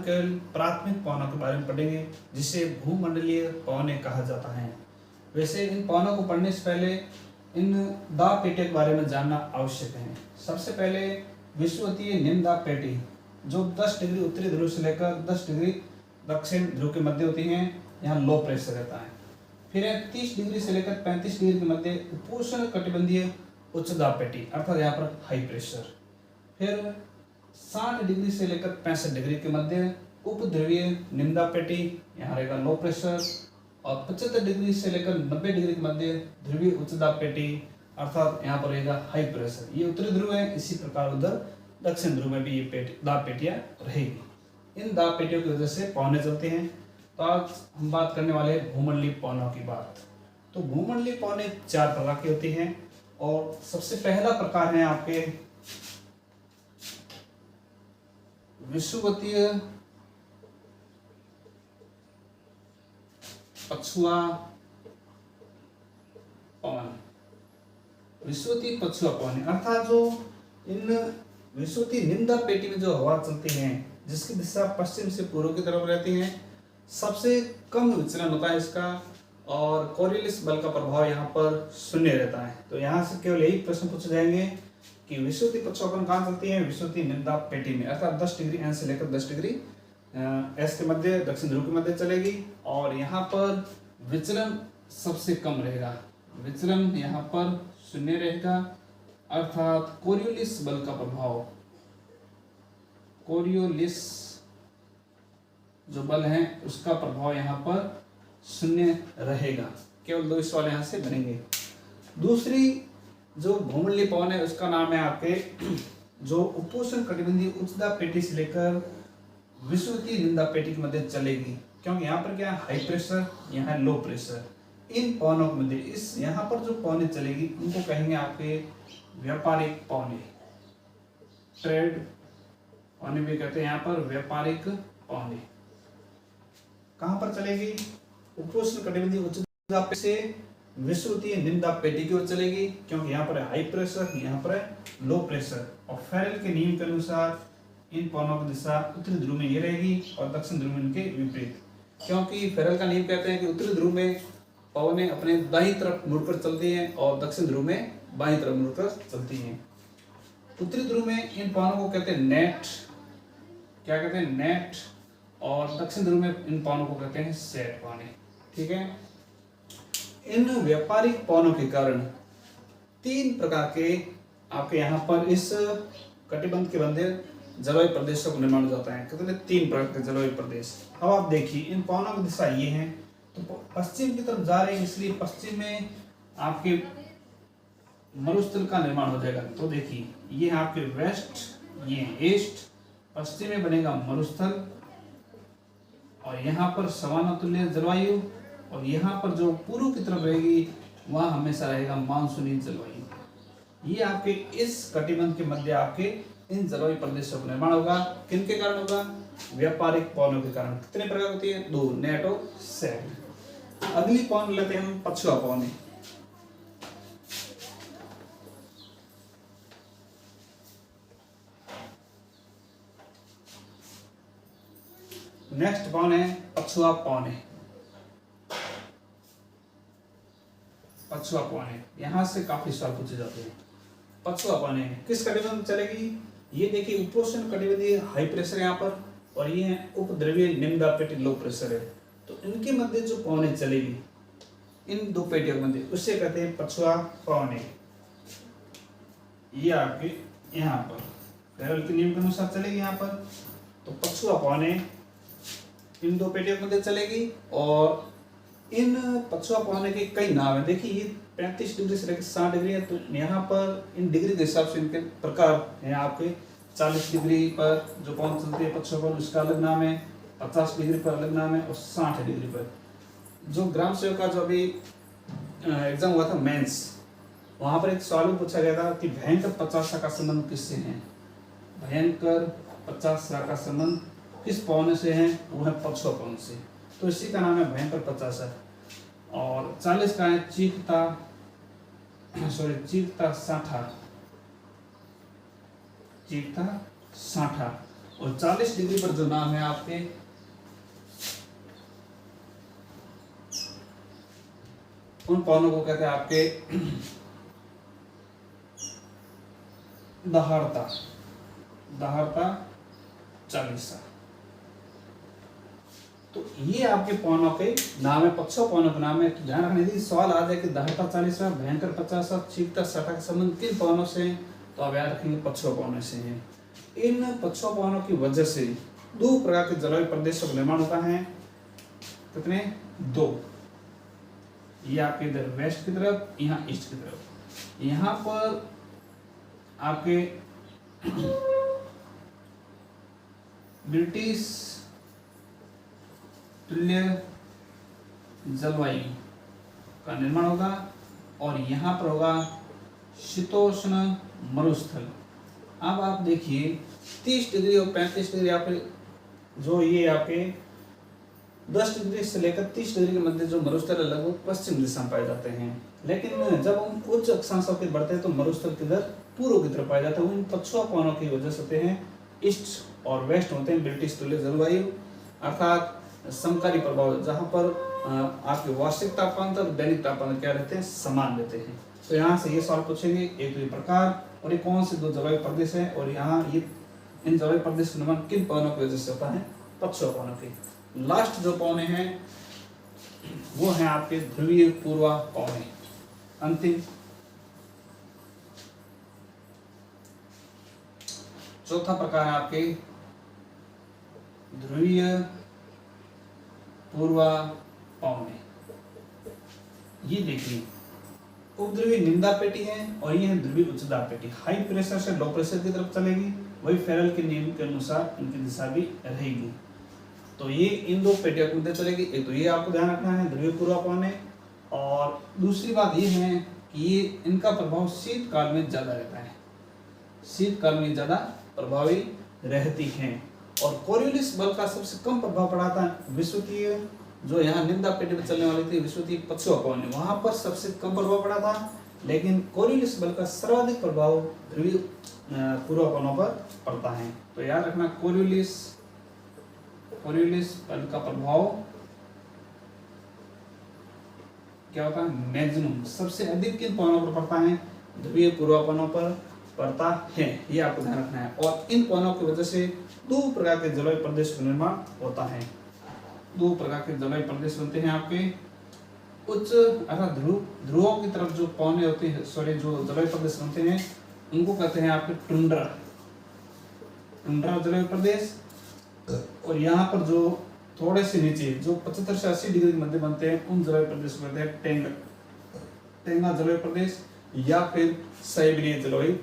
केवल प्राथमिक पवनों के बारे में पढ़ेंगे, जिसे भूमंडलीय पवनें कहा जाता है। वैसे इन पवनों को पढ़ने से पहले इन दाब पेटियों के बारे में जानना आवश्यक है। सबसे पहले विषुवतीय निम्न दाब पेटी, जो 10 डिग्री उत्तरी ध्रुव से लेकर 10 डिग्री दक्षिण ध्रुव के मध्य होती है, यहाँ लो प्रेशर रहता है। फिर है 30 डिग्री से लेकर 35 डिग्री के मध्य उपोष्ण कटिबंधीय उच्च दाब पेटी, अर्थात यहाँ पर हाई प्रेशर। फिर 60 डिग्री से लेकर 65 डिग्री के मध्य उपध्रुवीय निम्न दाब पेटी, यहाँ रहेगा लो प्रेशर। और 75 डिग्री से लेकर 90 डिग्री के मध्य ध्रुवीय उच्च दाब पेटी, अर्थात यहाँ पर रहेगा हाई प्रेशर। ये उत्तरी ध्रुव है, इसी प्रकार उधर दक्षिण ध्रुव में भी ये दाब पेटियां रहेगी। इन दाब पेटियों की वजह से पवनें चलते हैं। तो आज हम बात करने वाले हैं भूमंडलीय पवनों की बात। तो भूमंडलीय पवनें 4 प्रकार की होती हैं, और सबसे पहला प्रकार है आपके विषुवतीय पछुआ पवन। विषुवतीय पछुआ पवन अर्थात जो इन विषुवतीय निम्न दाब पेटी में जो हवा चलती है, जिसकी दिशा पश्चिम से पूर्व की तरफ रहती है, सबसे कम विचलन होता है इसका, और कोरियोलिस बल का प्रभाव यहाँ पर शून्य रहता है। तो यहाँ से केवल यही प्रश्न पूछे जाएंगे कि विषुवतीय पछुआ पवन कहाँ चलती है? विषुवतीय निम्न दाब पेटी में, अर्थात 10 डिग्री एन से लेकर 10 डिग्री एस के मध्य, दक्षिण ध्रुव के मध्य चलेगी। और यहाँ पर विचलन सबसे कम रहेगा, विचलन यहाँ पर शून्य रहेगा, अर्थात कोरियोलिस बल का प्रभाव, कोरियोलिस जो बल है उसका प्रभाव यहाँ पर शून्य रहेगा। केवल 2 सवाल यहाँ से बनेंगे। दूसरी जो भूमंडलीय पवन है उसका नाम है आपके जो उपोष्ण कटिबंधीय उच्च दाब पेटी से लेकर विषुवतीय निम्न दाब पेटी के मध्य चलेगी, क्योंकि यहाँ पर क्या हाई प्रेशर, यहाँ लो प्रेशर। इन पवनों के मध्य इस यहाँ पर जो पवनें चलेगी उनको कहेंगे आपके व्यापारिक पवनें, ट्रेड पवनें भी कहते हैं यहाँ पर व्यापारिक पवनें। कहाँ पर चलेगी? उपोष्ण कटिबंधीय उच्च दाब से विषुवतीय निम्न दाब पेटी की ओर चलेगी, क्योंकि यहाँ पर है हाई प्रेशर, यहाँ पर है लो प्रेशर। और फेरेल के नियम के अनुसार इन पवनों की दिशा उत्तरी ध्रुव में ये रहेगी और दक्षिण ध्रुव में इनके विपरीत, क्योंकि फेरेल का नियम कहते हैं कि उत्तरी ध्रुव में पवनें अपने दाईं तरफ मुड़कर चलती हैं और दक्षिण ध्रुव में बाईं तरफ मुड़कर चलती हैं। उत्तरी ध्रुव में इन पवनों को कहते हैं नेट, क्या कहते हैं? नेट। और दक्षिण ध्रुव में इन पवनों को कहते हैं सेट पवनें। ठीक है। इन व्यापारिक पवनों के कारण 3 प्रकार के आपके यहाँ पर इस कटिबंध के बंधे जलवायु प्रदेशों का निर्माण हो जाता है। कहते हैं 3 प्रकार के जलवायु प्रदेश। अब आप देखिए इन पवनों की दिशा ये है, तो पश्चिम की तरफ जा रहे हैं, इसलिए पश्चिम में आपके मरुस्थल का निर्माण हो जाएगा। तो देखिए ये आपके वेस्ट, ये ईस्ट, पश्चिम में बनेगा मरुस्थल, और यहाँ पर सवाना तुल्य जलवायु, और यहाँ पर जो पूर्व की तरफ रहेगी वहाँ हमेशा रहेगा मानसूनी जलवायु। ये आपके इस कटिबंध के मध्य आपके इन जलवायु प्रदेशों का निर्माण होगा। किनके कारण होगा? व्यापारिक पवनों के कारण। कितने प्रकार होती है? 2, नेट और सेट। अगली पवन लेते हैं हम पछुआ पवन। नेक्स्ट पवन है पछुआ पवन। पछुआ पवन यहां से काफी सवाल पूछे जाते हैं। पछुआ पवन किस कटिबंध में चलेगी? ये देखिए उपोष्ण कटिबंधीय हाई प्रेशर यहाँ पर, और ये है उपद्रवीय निम्न दाब पेटी लो प्रेशर है। तो इनके मध्य जो पवनें चलेगी इन 2 पेटियों के मध्य, उससे कहते हैं पछुआ पवन। ये आपके यहाँ पर फेरेल के नियम के अनुसार चलेगी यहाँ पर। तो पछुआ पवन इन 2 पेटियों के मध्य चलेगी, और इन पछुआ पवन के कई नाम है। देखिए ये 35 डिग्री से लेकर 60 डिग्री है, तो यहाँ पर इन डिग्री के हिसाब से इनके प्रकार हैं आपके। 40 डिग्री पर जो पवन चलती है पछुआ पवन, उसका अलग नाम है, 50 डिग्री पर अलग नाम है, और 60 डिग्री पर। जो ग्राम सेवक का जो अभी एग्जाम हुआ था मेंस, वहाँ पर एक सवाल पूछा गया था कि भयंकर 50 का संबंध किससे है? भयंकर 50 का संबंध किस पवन से है? वो है पछुआ पवन से। तो इसी का नाम है भयंकर 50। और 40 का है चीकता साठा। और 40 डिग्री पर जो नाम है आपके उन पवनों को कहते हैं आपके दहाड़ता दहाड़ता चालीसा। तो ये आपके पवनों के नाम है, पक्षों पवनों के नाम है। तो ध्यान रखना, यदि सवाल आ जाए कि दहाड़ता चालीसा, भयंकर 50, चीखता 60 का संबंध किन पवनों से है, तो आप याद रखेंगे पक्षों पवनों से है। इन पक्षों पवनों की वजह से दो प्रकार के जलवायु प्रदेशों का निर्माण होता है। कितने? दो। ये आपके इधर वेस्ट की तरफ, यहाँ ईस्ट की तरफ। यहाँ पर आपके ब्रिटिश तुल्य जलवायु का निर्माण होगा और यहाँ पर होगा शीतोष्ण मरुस्थल। अब आप देखिए 30 डिग्री और 35 डिग्री आपके जो ये आपके 10 डिग्री से लेकर 30 डिग्री के मध्य जो मरुस्थल है लगभग पश्चिम दिशा में पाए जाते हैं। लेकिन जब हम उच्च अक्षांशों की बढ़ते हैं तो मरुस्थल किधर? पूर्व की तरफ पाए जाते हैं। उन पक्षों पवनों की वजह से होते हैं ईस्ट और वेस्ट होते हैं ब्रिटिश तुल्य जलवायु, अर्थात समकारी प्रभाव, जहाँ पर आपके वार्षिक तापमान और दैनिक तापमान क्या रहते हैं? समान रहते हैं। तो यहाँ से ये सवाल पूछेंगे, एक तो ये प्रकार और ये कौन से दो जलवायु प्रदेश है, और यहाँ ये इन जलवायु प्रदेश का निर्माण किन पवनों की वजह से होता है? पक्षों पवनों की। लास्ट जो पवने हैं वो है आपके ध्रुवीय पूर्वा पवने। अंतिम चौथा प्रकार है आपके ध्रुवीय पूर्वा पवने। ये देखिए, उपध्रुवीय निम्नदाब पेटी है और ये है ध्रुवीय उच्चदाब पेटी। हाई प्रेशर से लो प्रेशर की तरफ चलेगी, वही फेरल के नियम के अनुसार इनकी दिशा भी रहेगी। तो ये इन दो पेटियों के मध्य चलेगी। एक तो ये आपको ध्यान रखना है ध्रुवीय पूर्वा पवने, और दूसरी बात ये है कि ये इनका प्रभाव शीतकाल में ज्यादा रहता है, शीतकाल में ज्यादा प्रभावी रहती हैं। और कोरियोलिस बल का सबसे कम प्रभाव पड़ा था विश्वकीय, जो यहाँ निम्नदाब पेटी में चलने वाली थी विश्वकीय पक्षों पवने, वहां पर सबसे कम प्रभाव पड़ा था। लेकिन कोरियोलिस बल का सर्वाधिक प्रभाव ध्रुवीय पूर्वा पवनों पर पड़ता है। तो याद रखना, कोरियोलिस बल का प्रभाव क्या होता है? मैक्सिमम, सबसे अधिक किन पवनों पर पड़ता है? ध्रुवीय पूर्वा पवनों पर पड़ता है। ये आपको ध्यान रखना है। और इन पवनों की वजह से दो प्रकार के जलवायु प्रदेश का निर्माण होता है। दो प्रकार के जलवायु प्रदेश बनते हैं आपके उच्च अर्थात ध्रुवों की तरफ जो पवने होते हैं, जो जलवायु प्रदेश बनते हैं उनको कहते हैं आपके टुंड्रा जलवायु प्रदेश। और यहाँ पर जो थोड़े से नीचे जो 75 से 80 डिग्री के मध्य बनते हैं उन जलवायु प्रदेश को कहते हैं टेंगा जलवायु प्रदेश या फिर साइबेरिया जलवायु